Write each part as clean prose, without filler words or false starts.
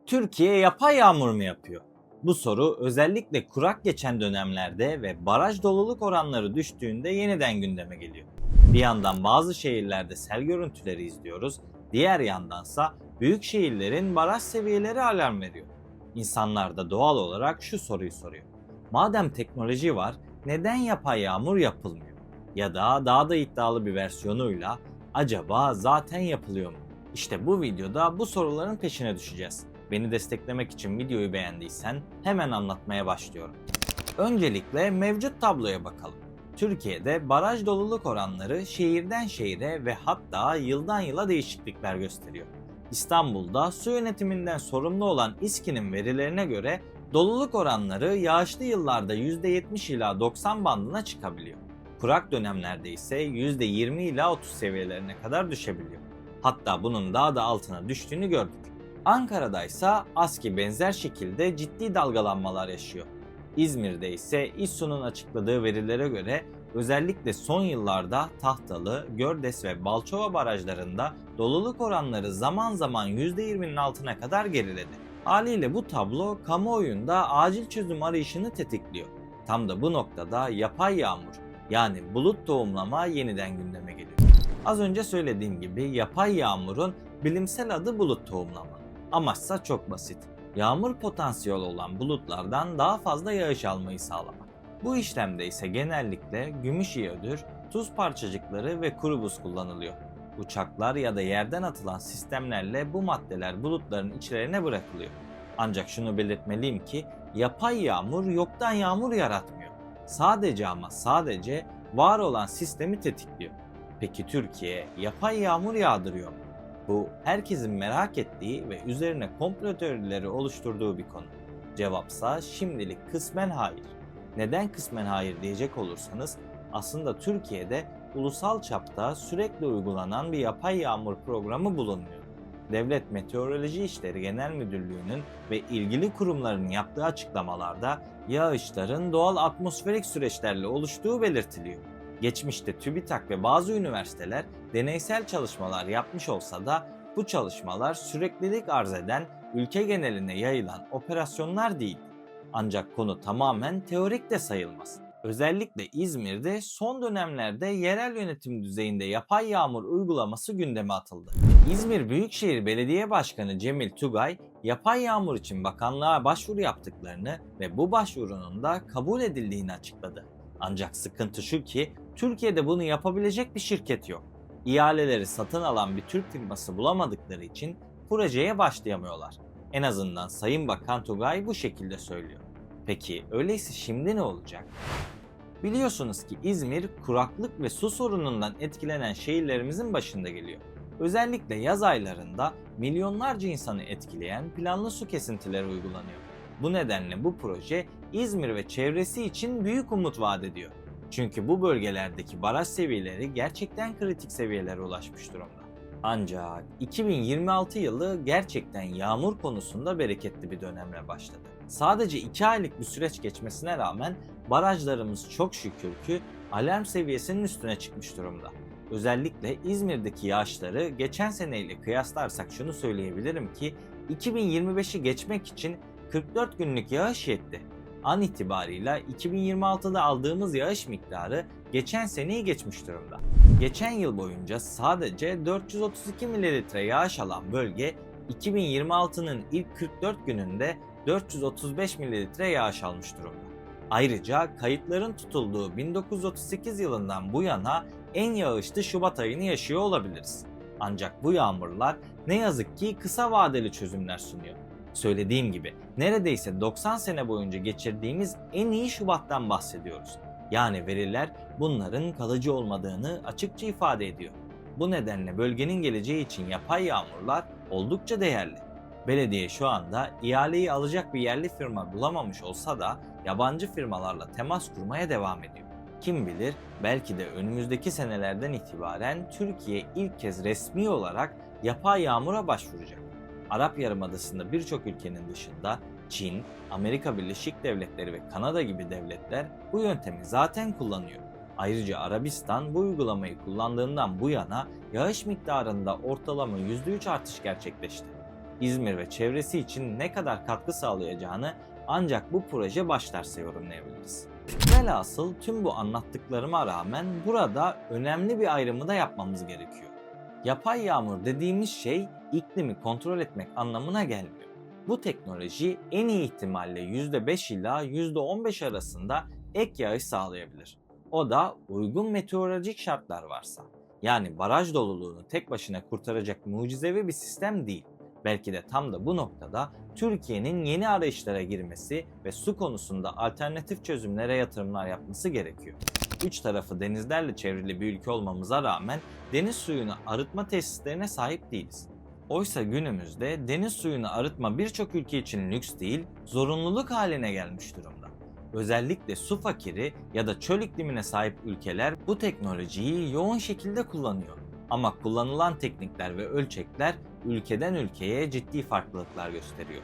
Türkiye yapay yağmur mu yapıyor? Bu soru özellikle kurak geçen dönemlerde ve baraj doluluk oranları düştüğünde yeniden gündeme geliyor. Bir yandan bazı şehirlerde sel görüntüleri izliyoruz, diğer yandansa büyük şehirlerin baraj seviyeleri alarm veriyor. İnsanlar da doğal olarak şu soruyu soruyor. Madem teknoloji var, neden yapay yağmur yapılmıyor? Ya da daha da iddialı bir versiyonuyla acaba zaten yapılıyor mu? İşte bu videoda bu soruların peşine düşeceğiz. Beni desteklemek için videoyu beğendiysen hemen anlatmaya başlıyorum. Öncelikle mevcut tabloya bakalım. Türkiye'de baraj doluluk oranları şehirden şehire ve hatta yıldan yıla değişiklikler gösteriyor. İstanbul'da su yönetiminden sorumlu olan İSKİ'nin verilerine göre doluluk oranları yağışlı yıllarda %70 ila 90 bandına çıkabiliyor. Kurak dönemlerde ise %20 ila 30 seviyelerine kadar düşebiliyor. Hatta bunun daha da altına düştüğünü gördük. Ankara'da ise ASKİ benzer şekilde ciddi dalgalanmalar yaşıyor. İzmir'de ise İSSU'nun açıkladığı verilere göre özellikle son yıllarda Tahtalı, Gördes ve Balçova barajlarında doluluk oranları zaman zaman %20'nin altına kadar geriledi. Haliyle bu tablo kamuoyunda acil çözüm arayışını tetikliyor. Tam da bu noktada yapay yağmur yani bulut tohumlama yeniden gündeme geliyor. Az önce söylediğim gibi yapay yağmurun bilimsel adı bulut tohumlama. Amaçsa çok basit. Yağmur potansiyeli olan bulutlardan daha fazla yağış almayı sağlamak. Bu işlemde ise genellikle gümüş iyodür, tuz parçacıkları ve kuru buz kullanılıyor. Uçaklar ya da yerden atılan sistemlerle bu maddeler bulutların içlerine bırakılıyor. Ancak şunu belirtmeliyim ki yapay yağmur yoktan yağmur yaratmıyor. Sadece ama sadece var olan sistemi tetikliyor. Peki Türkiye yapay yağmur yağdırıyor mu? Bu herkesin merak ettiği ve üzerine komplo teorileri oluşturduğu bir konu. Cevapsa şimdilik kısmen hayır. Neden kısmen hayır diyecek olursanız aslında Türkiye'de ulusal çapta sürekli uygulanan bir yapay yağmur programı bulunmuyor. Devlet Meteoroloji İşleri Genel Müdürlüğü'nün ve ilgili kurumların yaptığı açıklamalarda yağışların doğal atmosferik süreçlerle oluştuğu belirtiliyor. Geçmişte TÜBİTAK ve bazı üniversiteler deneysel çalışmalar yapmış olsa da bu çalışmalar süreklilik arz eden ülke geneline yayılan operasyonlar değil. Ancak konu tamamen teorik de sayılmaz. Özellikle İzmir'de son dönemlerde yerel yönetim düzeyinde yapay yağmur uygulaması gündeme atıldı. İzmir Büyükşehir Belediye Başkanı Cemil Tugay, yapay yağmur için bakanlığa başvuru yaptıklarını ve bu başvurunun da kabul edildiğini açıkladı. Ancak sıkıntı şu ki Türkiye'de bunu yapabilecek bir şirket yok. İhaleleri satın alan bir Türk firması bulamadıkları için projeye başlayamıyorlar. En azından Sayın Bakan Tugay bu şekilde söylüyor. Peki öyleyse şimdi ne olacak? Biliyorsunuz ki İzmir kuraklık ve su sorunundan etkilenen şehirlerimizin başında geliyor. Özellikle yaz aylarında milyonlarca insanı etkileyen planlı su kesintileri uygulanıyor. Bu nedenle bu proje İzmir ve çevresi için büyük umut vaat ediyor. Çünkü bu bölgelerdeki baraj seviyeleri gerçekten kritik seviyelere ulaşmış durumda. Ancak 2026 yılı gerçekten yağmur konusunda bereketli bir dönemle başladı. Sadece 2 aylık bir süreç geçmesine rağmen barajlarımız çok şükür ki alarm seviyesinin üstüne çıkmış durumda. Özellikle İzmir'deki yağışları geçen seneyle kıyaslarsak şunu söyleyebilirim ki 2025'i geçmek için 44 günlük yağış yetti. An itibarıyla 2026'da aldığımız yağış miktarı geçen seneyi geçmiş durumda. Geçen yıl boyunca sadece 432 mililitre yağış alan bölge 2026'nın ilk 44 gününde 435 mililitre yağış almış durumda. Ayrıca kayıtların tutulduğu 1938 yılından bu yana en yağışlı Şubat ayını yaşıyor olabiliriz. Ancak bu yağmurlar ne yazık ki kısa vadeli çözümler sunuyor. Söylediğim gibi neredeyse 90 sene boyunca geçirdiğimiz en iyi Şubat'tan bahsediyoruz. Yani veriler bunların kalıcı olmadığını açıkça ifade ediyor. Bu nedenle bölgenin geleceği için yapay yağmurlar oldukça değerli. Belediye şu anda ihaleyi alacak bir yerli firma bulamamış olsa da yabancı firmalarla temas kurmaya devam ediyor. Kim bilir belki de önümüzdeki senelerden itibaren Türkiye ilk kez resmi olarak yapay yağmura başvuracak. Arap Yarımadası'nda birçok ülkenin dışında Çin, Amerika Birleşik Devletleri ve Kanada gibi devletler bu yöntemi zaten kullanıyor. Ayrıca Arabistan bu uygulamayı kullandığından bu yana yağış miktarında ortalama %3 artış gerçekleşti. İzmir ve çevresi için ne kadar katkı sağlayacağını ancak bu proje başlarsa yorumlayabiliriz. Velhasıl tüm bu anlattıklarıma rağmen burada önemli bir ayrımı da yapmamız gerekiyor. Yapay yağmur dediğimiz şey iklimi kontrol etmek anlamına gelmiyor. Bu teknoloji en iyi ihtimalle %5 ila %15 arasında ek yağış sağlayabilir. O da uygun meteorolojik şartlar varsa. Yani baraj doluluğunu tek başına kurtaracak mucizevi bir sistem değil. Belki de tam da bu noktada Türkiye'nin yeni arayışlara girmesi ve su konusunda alternatif çözümlere yatırımlar yapması gerekiyor. Üç tarafı denizlerle çevrili bir ülke olmamıza rağmen deniz suyunu arıtma tesislerine sahip değiliz. Oysa günümüzde deniz suyunu arıtma birçok ülke için lüks değil, zorunluluk haline gelmiş durumda. Özellikle su fakiri ya da çöl iklimine sahip ülkeler bu teknolojiyi yoğun şekilde kullanıyor. Ama kullanılan teknikler ve ölçekler ülkeden ülkeye ciddi farklılıklar gösteriyor.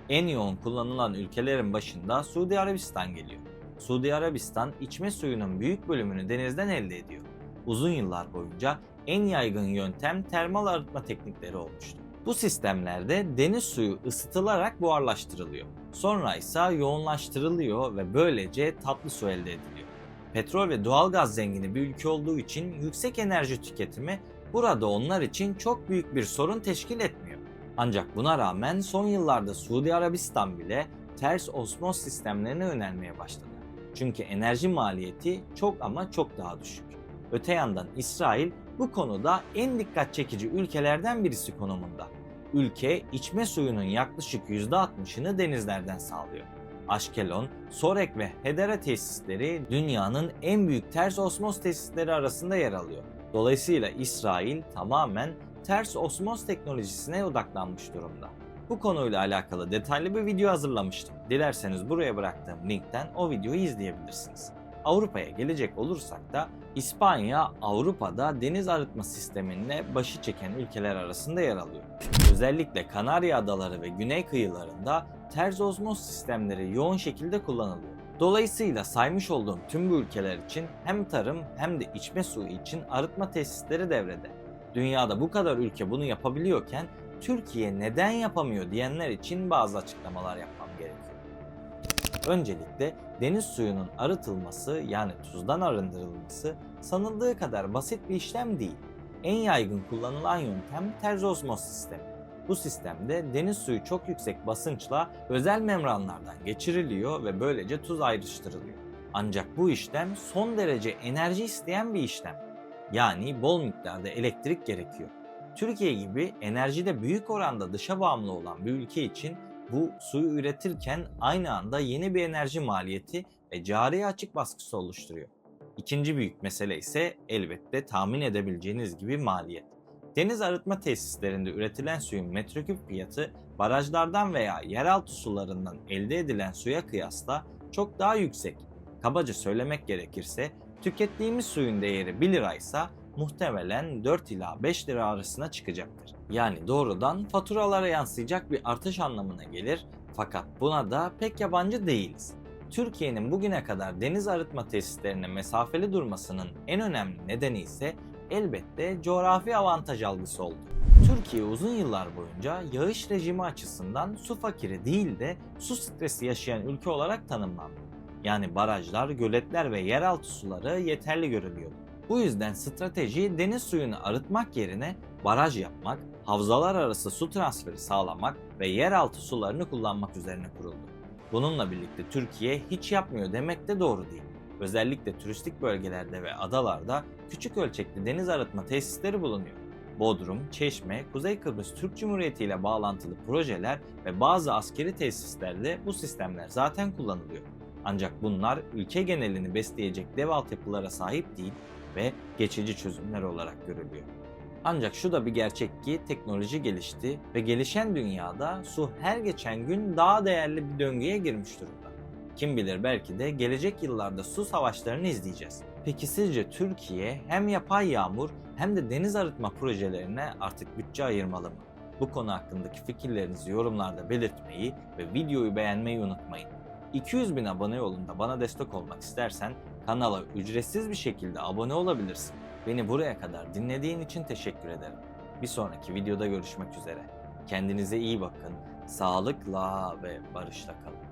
En yoğun kullanılan ülkelerin başında Suudi Arabistan geliyor. Suudi Arabistan içme suyunun büyük bölümünü denizden elde ediyor. Uzun yıllar boyunca en yaygın yöntem termal arıtma teknikleri olmuştu. Bu sistemlerde deniz suyu ısıtılarak buharlaştırılıyor. Sonra ise yoğunlaştırılıyor ve böylece tatlı su elde ediliyor. Petrol ve doğalgaz zengini bir ülke olduğu için yüksek enerji tüketimi burada onlar için çok büyük bir sorun teşkil etmiyor. Ancak buna rağmen son yıllarda Suudi Arabistan bile ters osmoz sistemlerine yönelmeye başladı. Çünkü enerji maliyeti çok ama çok daha düşük. Öte yandan İsrail bu konuda en dikkat çekici ülkelerden birisi konumunda. Ülke içme suyunun yaklaşık %60'ını denizlerden sağlıyor. Ashkelon, Sorek ve Hedera tesisleri dünyanın en büyük ters osmoz tesisleri arasında yer alıyor. Dolayısıyla İsrail tamamen ters osmoz teknolojisine odaklanmış durumda. Bu konuyla alakalı detaylı bir video hazırlamıştım. Dilerseniz buraya bıraktığım linkten o videoyu izleyebilirsiniz. Avrupa'ya gelecek olursak da İspanya Avrupa'da deniz arıtma sisteminde başı çeken ülkeler arasında yer alıyor. Özellikle Kanarya Adaları ve güney kıyılarında ters osmoz sistemleri yoğun şekilde kullanılıyor. Dolayısıyla saymış olduğum tüm bu ülkeler için hem tarım hem de içme suyu için arıtma tesisleri devrede. Dünyada bu kadar ülke bunu yapabiliyorken Türkiye neden yapamıyor diyenler için bazı açıklamalar yapmam gerekiyor. Öncelikle deniz suyunun arıtılması yani tuzdan arındırılması sanıldığı kadar basit bir işlem değil. En yaygın kullanılan yöntem ters osmoz sistemi. Bu sistemde deniz suyu çok yüksek basınçla özel membranlardan geçiriliyor ve böylece tuz ayrıştırılıyor. Ancak bu işlem son derece enerji isteyen bir işlem. Yani bol miktarda elektrik gerekiyor. Türkiye gibi enerjide büyük oranda dışa bağımlı olan bir ülke için bu suyu üretirken aynı anda yeni bir enerji maliyeti ve cari açık baskısı oluşturuyor. İkinci büyük mesele ise elbette tahmin edebileceğiniz gibi maliyet. Deniz arıtma tesislerinde üretilen suyun metreküp fiyatı barajlardan veya yeraltı sularından elde edilen suya kıyasla çok daha yüksek. Kabaca söylemek gerekirse tükettiğimiz suyun değeri 1 liraysa muhtemelen 4 ila 5 lira arasına çıkacaktır. Yani doğrudan faturalara yansıyacak bir artış anlamına gelir fakat buna da pek yabancı değiliz. Türkiye'nin bugüne kadar deniz arıtma tesislerine mesafeli durmasının en önemli nedeni ise elbette coğrafi avantaj algısı oldu. Türkiye uzun yıllar boyunca yağış rejimi açısından su fakiri değil de su stresi yaşayan ülke olarak tanımlandı. Yani barajlar, göletler ve yeraltı suları yeterli görülüyordu. Bu yüzden strateji deniz suyunu arıtmak yerine baraj yapmak, havzalar arası su transferi sağlamak ve yeraltı sularını kullanmak üzerine kuruldu. Bununla birlikte Türkiye hiç yapmıyor demek de doğru değil. Özellikle turistik bölgelerde ve adalarda küçük ölçekli deniz arıtma tesisleri bulunuyor. Bodrum, Çeşme, Kuzey Kıbrıs Türk Cumhuriyeti ile bağlantılı projeler ve bazı askeri tesislerde bu sistemler zaten kullanılıyor. Ancak bunlar ülke genelini besleyecek dev altyapılara sahip değil ve geçici çözümler olarak görülüyor. Ancak şu da bir gerçek ki teknoloji gelişti ve gelişen dünyada su her geçen gün daha değerli bir döngüye girmiş durumda. Kim bilir belki de gelecek yıllarda su savaşlarını izleyeceğiz. Peki sizce Türkiye hem yapay yağmur hem de deniz arıtma projelerine artık bütçe ayırmalı mı? Bu konu hakkındaki fikirlerinizi yorumlarda belirtmeyi ve videoyu beğenmeyi unutmayın. 200.000 abone yolunda bana destek olmak istersen kanala ücretsiz bir şekilde abone olabilirsin. Beni buraya kadar dinlediğin için teşekkür ederim. Bir sonraki videoda görüşmek üzere. Kendinize iyi bakın. Sağlıkla ve barışla kalın.